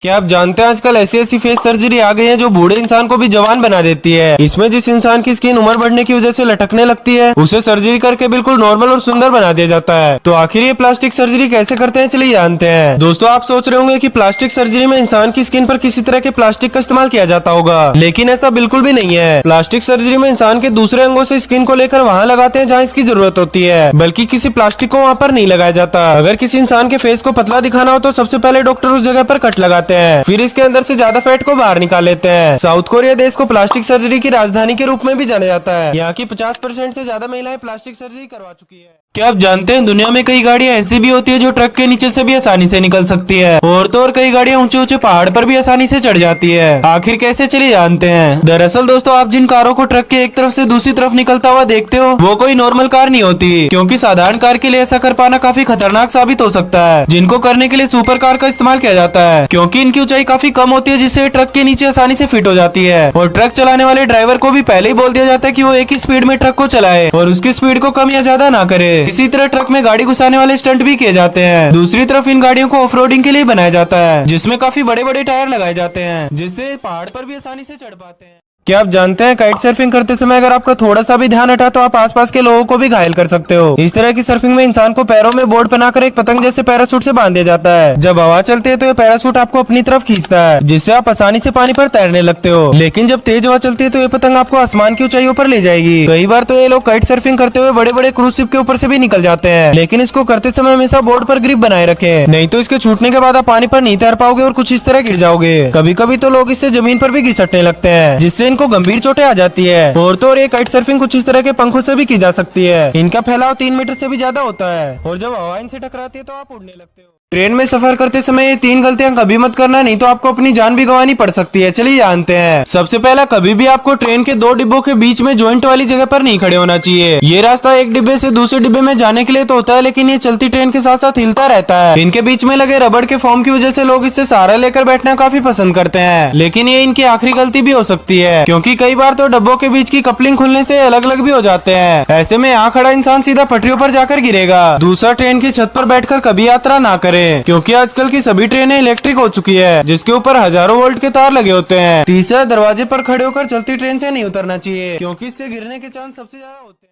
क्या आप जानते हैं आजकल ऐसी ऐसी फेस सर्जरी आ गई है जो बूढ़े इंसान को भी जवान बना देती है। इसमें जिस इंसान की स्किन उम्र बढ़ने की वजह से लटकने लगती है उसे सर्जरी करके बिल्कुल नॉर्मल और सुंदर बना दिया जाता है। तो आखिर ये प्लास्टिक सर्जरी कैसे करते हैं, चलिए जानते हैं। दोस्तों, आप सोच रहे होंगे कि प्लास्टिक सर्जरी में इंसान की स्किन पर किसी तरह के प्लास्टिक का इस्तेमाल किया जाता होगा, लेकिन ऐसा बिल्कुल भी नहीं है। प्लास्टिक सर्जरी में इंसान के दूसरे अंगों से स्किन को लेकर वहाँ लगाते हैं जहाँ इसकी जरूरत होती है, बल्कि किसी प्लास्टिक को वहाँ पर नहीं लगाया जाता। अगर किसी इंसान के फेस को पतला दिखाना हो तो सबसे पहले डॉक्टर उस जगह पर कट लगाते हैं, फिर इसके अंदर से ज्यादा फैट को बाहर निकाल लेते हैं। साउथ कोरिया देश को प्लास्टिक सर्जरी की राजधानी के रूप में भी जाना जाता है। यहाँ की 50% से ज्यादा महिलाएं प्लास्टिक सर्जरी करवा चुकी है। क्या आप जानते हैं दुनिया में कई गाड़ियां ऐसी भी होती है जो ट्रक के नीचे से भी आसानी से निकल सकती है, और तो और कई गाड़ियां ऊंचे ऊंचे पहाड़ पर भी आसानी से चढ़ जाती है। आखिर कैसे, चलिए जानते हैं। दरअसल दोस्तों, आप जिन कारों को ट्रक के एक तरफ से दूसरी तरफ निकलता हुआ देखते हो वो कोई नॉर्मल कार नहीं होती, क्योंकि साधारण कार के लिए ऐसा कर पाना काफी खतरनाक साबित हो सकता है। जिनको करने के लिए सुपर कार का इस्तेमाल किया जाता है, क्योंकि इनकी ऊंचाई काफी कम होती है, जिससे ट्रक के नीचे आसानी से फिट हो जाती है। और ट्रक चलाने वाले ड्राइवर को भी पहले ही बोल दिया जाता है कि वो एक ही स्पीड में ट्रक को चलाए और उसकी स्पीड को कम या ज्यादा ना करे। इसी तरह ट्रक में गाड़ी घुसाने वाले स्टंट भी किए जाते हैं। दूसरी तरफ इन गाड़ियों को ऑफ रोडिंग के लिए बनाया जाता है, जिसमें काफी बड़े बड़े टायर लगाए जाते हैं, जिससे पहाड़ पर भी आसानी से चढ़ पाते हैं। क्या आप जानते हैं काइट सर्फिंग करते समय अगर आपका थोड़ा सा भी ध्यान हटा तो आप आसपास के लोगों को भी घायल कर सकते हो। इस तरह की सर्फिंग में इंसान को पैरों में बोर्ड पहनाकर एक पतंग जैसे पैराशूट से बांध दिया जाता है। जब हवा चलती है तो ये पैराशूट आपको अपनी तरफ खींचता है, जिससे आप आसानी से पानी पर तैरने लगते हो। लेकिन जब तेज हवा चलती है तो ये पतंग आपको आसमान की ऊंचाइयों पर ले जाएगी। कई बार तो ये लोग काइट सर्फिंग करते हुए बड़े बड़े क्रूज शिप के ऊपर से भी निकल जाते हैं, लेकिन इसको करते समय हमेशा बोर्ड पर ग्रिप बनाए रखे, नहीं तो इसके छूटने के बाद आप पानी पर नहीं तैर पाओगे और कुछ इस तरह गिर जाओगे। कभी कभी तो लोग इससे जमीन पर भी घिसटने लगते हैं, जिससे इनको गंभीर चोटें जाती है। और तो और ये काइट सर्फिंग कुछ इस तरह के पंखों से भी की जा सकती है। इनका फैलाव 3 मीटर से भी ज्यादा होता है, और जब हवा इनसे टकराती है तो आप उड़ने लगते हो। ट्रेन में सफर करते समय ये 3 गलतियां कभी मत करना, नहीं तो आपको अपनी जान भी गंवानी पड़ सकती है। चलिए जानते हैं। सबसे पहला, कभी भी आपको ट्रेन के 2 डिब्बों के बीच में जॉइंट वाली जगह पर नहीं खड़े होना चाहिए। ये रास्ता एक डिब्बे से दूसरे डिब्बे में जाने के लिए तो होता है, लेकिन ये चलती ट्रेन के साथ साथ हिलता रहता है। इनके बीच में लगे रबड़ के फॉर्म की वजह से लोग इससे सहारा लेकर बैठना काफी पसंद करते हैं, लेकिन ये इनकी आखिरी गलती भी हो सकती है, क्योंकि कई बार तो डब्बों के बीच की कपलिंग खुलने से अलग अलग भी हो जाते हैं। ऐसे में यहाँ खड़ा इंसान सीधा पटरियों पर जाकर गिरेगा। दूसरा, ट्रेन की छत पर बैठकर कभी यात्रा ना करें, क्योंकि आजकल की सभी ट्रेनें इलेक्ट्रिक हो चुकी है, जिसके ऊपर हजारों वोल्ट के तार लगे होते हैं। तीसरा, दरवाजे पर खड़े होकर चलती ट्रेन से नहीं उतरना चाहिए, क्योंकि इससे गिरने के चांस सबसे ज्यादा होते हैं।